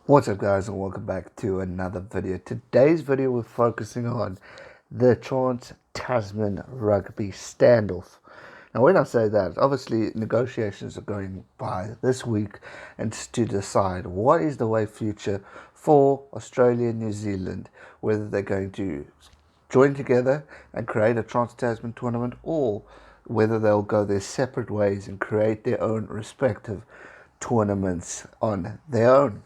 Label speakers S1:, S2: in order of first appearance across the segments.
S1: What's up guys, and welcome back to another video. Today's video we're focusing on the trans-Tasman Rugby Standoff. Now when I say that, obviously negotiations are going by this week and to decide what is the way future for Australia and New Zealand, whether they're going to join together and create a trans-Tasman tournament or whether they'll go their separate ways and create their own respective tournaments on their own.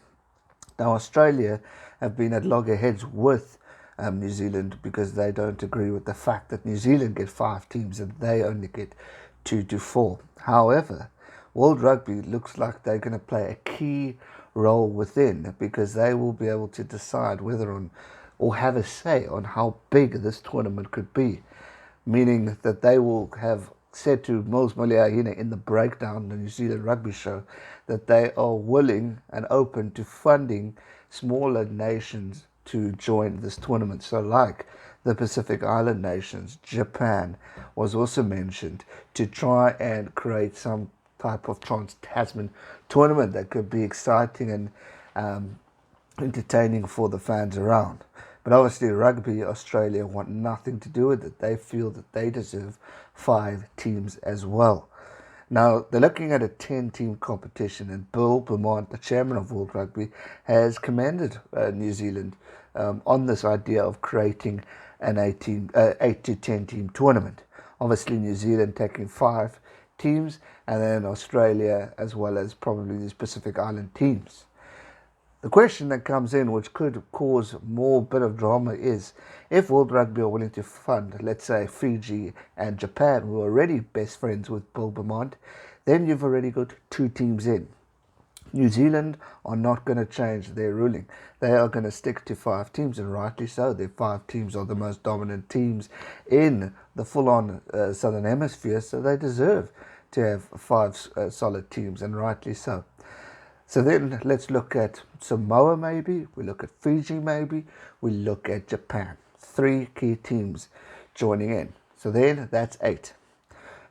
S1: Now, Australia have been at loggerheads with New Zealand because they don't agree with the fact that New Zealand get 5 teams and they only get 2 to 4. However, World Rugby looks like they're going to play a key role within because they will be able to decide whether on or have a say on how big this tournament could be, meaning that they will have said to Mils Muliaina in the breakdown, the New Zealand Rugby Show, that they are willing and open to funding smaller nations to join this tournament. So like the Pacific Island nations, Japan was also mentioned to try and create some type of trans-Tasman tournament that could be exciting and entertaining for the fans around. But obviously Rugby Australia want nothing to do with it. They feel that they deserve 5 teams as well. Now, they're looking at a 10-team competition, and Bill Beaumont, the chairman of World Rugby, has commended New Zealand on this idea of creating an 8 to 10-team tournament. Obviously, New Zealand taking 5 teams, and then Australia, as well as probably these Pacific Island teams. The question that comes in, which could cause more bit of drama, is if World Rugby are willing to fund, let's say, Fiji and Japan, who are already best friends with Bill Beaumont, then you've already got 2 teams in. New Zealand are not going to change their ruling. They are going to stick to 5 teams, and rightly so. Their 5 teams are the most dominant teams in the full-on Southern Hemisphere, so they deserve to have 5 solid teams, and rightly so. So then let's look at Samoa maybe, we look at Fiji maybe, we look at Japan. 3 key teams joining in. So then that's 8.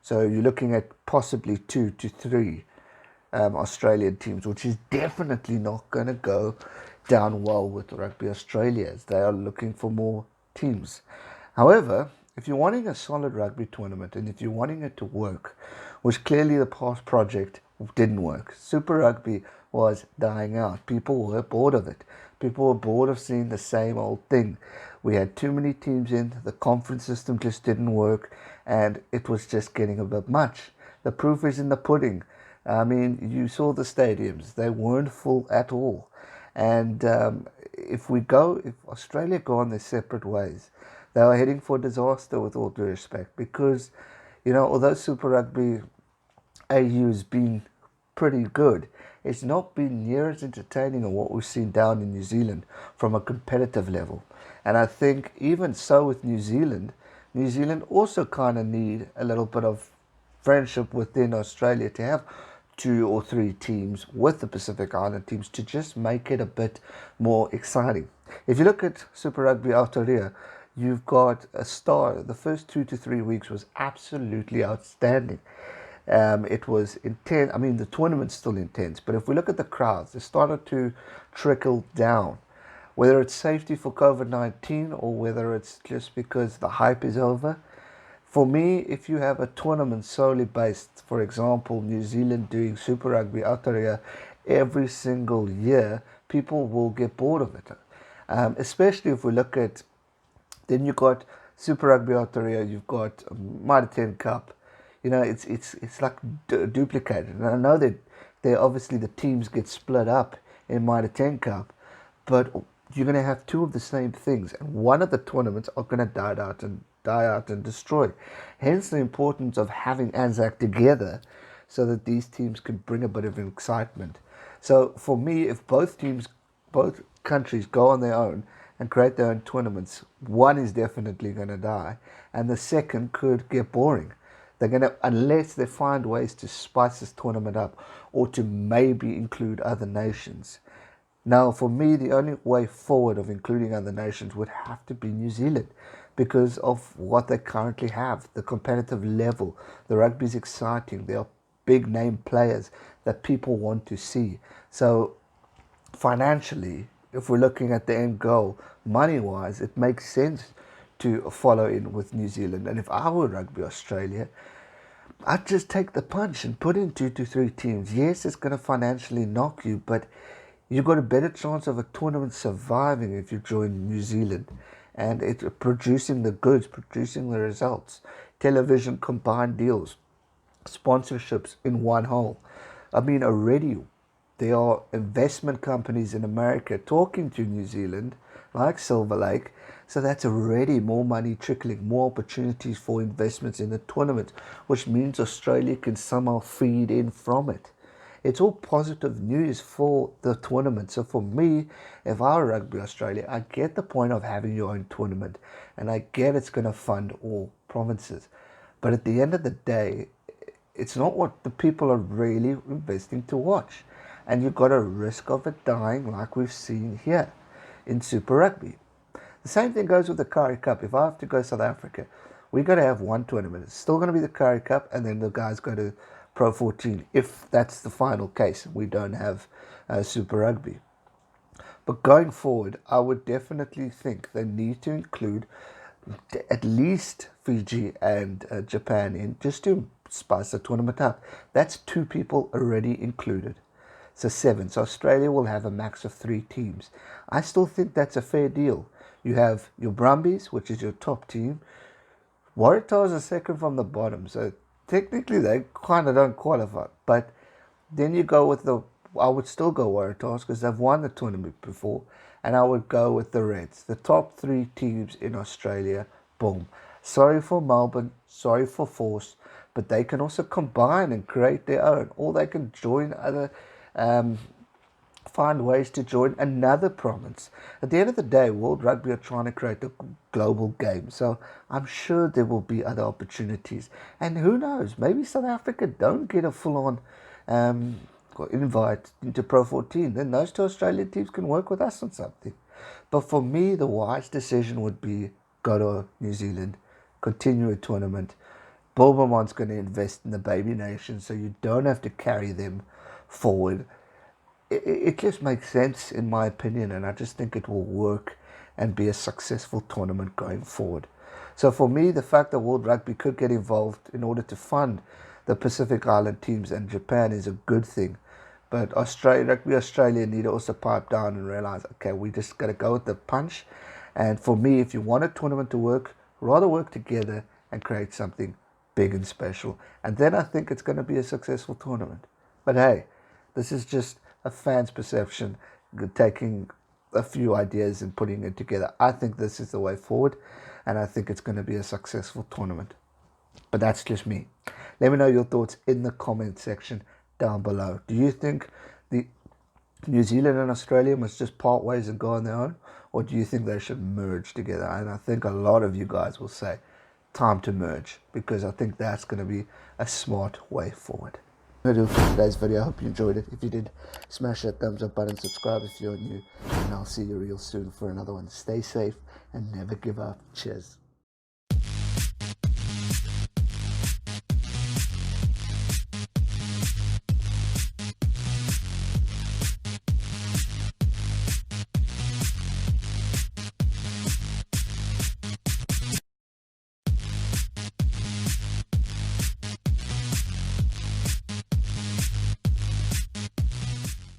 S1: So you're looking at possibly 2 to 3 Australian teams, which is definitely not going to go down well with Rugby Australia, as they are looking for more teams. However, if you're wanting a solid rugby tournament and if you're wanting it to work, which clearly the past project didn't work. Super Rugby was dying out. People were bored of it. People were bored of seeing the same old thing. We had too many teams in, the conference system just didn't work, and it was just getting a bit much. The proof is in the pudding. I mean, you saw the stadiums. They weren't full at all. And if Australia go on their separate ways, they are heading for disaster, with all due respect, because, although Super Rugby AU has been pretty good, it's not been near as entertaining as what we've seen down in New Zealand from a competitive level. And I think even so with New Zealand also kind of need a little bit of friendship within Australia to have 2 or 3 teams with the Pacific Island teams to just make it a bit more exciting. If you look at Super Rugby Aotearoa, you've got a star. The first 2 to 3 weeks was absolutely outstanding. It was intense. I mean, the tournament's still intense, but if we look at the crowds, they started to trickle down. Whether it's safety for COVID-19 or whether it's just because the hype is over. For me, if you have a tournament solely based, for example, New Zealand doing Super Rugby Aotearoa every single year, people will get bored of it. Especially if we look at, then you've got Super Rugby Aotearoa, you've got Mitre 10 Cup. It's like duplicated. And I know that obviously the teams get split up in Mitre 10 Cup, but you're going to have 2 of the same things, and one of the tournaments are going to die out and destroy. Hence the importance of having Anzac together so that these teams can bring a bit of excitement. So for me, if both countries go on their own and create their own tournaments, one is definitely going to die, and the second could get boring. They're going to, unless they find ways to spice this tournament up or to maybe include other nations. Now, for me, the only way forward of including other nations would have to be New Zealand because of what they currently have, the competitive level. The rugby is exciting. There are big name players that people want to see. So financially, if we're looking at the end goal, money-wise, it makes sense to follow in with New Zealand. And if I were Rugby Australia, I'd just take the punch and put in 2 to 3 teams. Yes, it's going to financially knock you, but you've got a better chance of a tournament surviving if you join New Zealand and it's producing the goods, producing the results. Television combined deals, sponsorships in one whole. I mean, already there are investment companies in America talking to New Zealand, like Silver Lake. So that's already more money trickling, more opportunities for investments in the tournament, which means Australia can somehow feed in from it. It's all positive news for the tournament. So for me, if I were Rugby Australia, I get the point of having your own tournament, and I get it's going to fund all provinces. But at the end of the day, it's not what the people are really investing to watch. And you've got a risk of it dying like we've seen here in Super Rugby. The same thing goes with the Curry Cup. If I have to go to South Africa, we got to have one tournament. It's still going to be the Curry Cup, and then the guys go to Pro 14, if that's the final case. We don't have Super Rugby. But going forward, I would definitely think they need to include at least Fiji and Japan in, just to spice the tournament up. That's 2 people already included. So 7. So Australia will have a max of 3 teams. I still think that's a fair deal. You have your Brumbies, which is your top team. Waratahs are second from the bottom. So technically they kind of don't qualify. But then you go with I would still go Waratahs because they've won the tournament before. And I would go with the Reds. The top 3 teams in Australia, boom. Sorry for Melbourne, sorry for Force, but they can also combine and create their own. Or they can join other, find ways to join another province. At the end of the day, World Rugby are trying to create a global game. So I'm sure there will be other opportunities. And who knows, maybe South Africa don't get a full-on invite into Pro 14, then those 2 Australian teams can work with us on something. But for me, the wise decision would be go to New Zealand, continue a tournament. Bill Beaumont's going to invest in the baby nation, so you don't have to carry them forward. It just makes sense, in my opinion, and I just think it will work and be a successful tournament going forward. So for me, the fact that World Rugby could get involved in order to fund the Pacific Island teams and Japan is a good thing. But Rugby Australia need to also pipe down and realize, okay, we just got to go with the punch. And for me, if you want a tournament to work, rather work together and create something big and special. And then I think it's going to be a successful tournament. But hey, this is just a fan's perception, taking a few ideas and putting it together. I think this is the way forward, and I think it's going to be a successful tournament. But that's just me. Let me know your thoughts in the comment section down below. Do you think the New Zealand and Australia must just part ways and go on their own? Or do you think they should merge together? And I think a lot of you guys will say, time to merge, because I think that's going to be a smart way forward. That's it for today's video. I hope you enjoyed it. If you did, smash that thumbs up button, subscribe if you're new, and I'll see you real soon for another one. Stay safe and never give up. Cheers.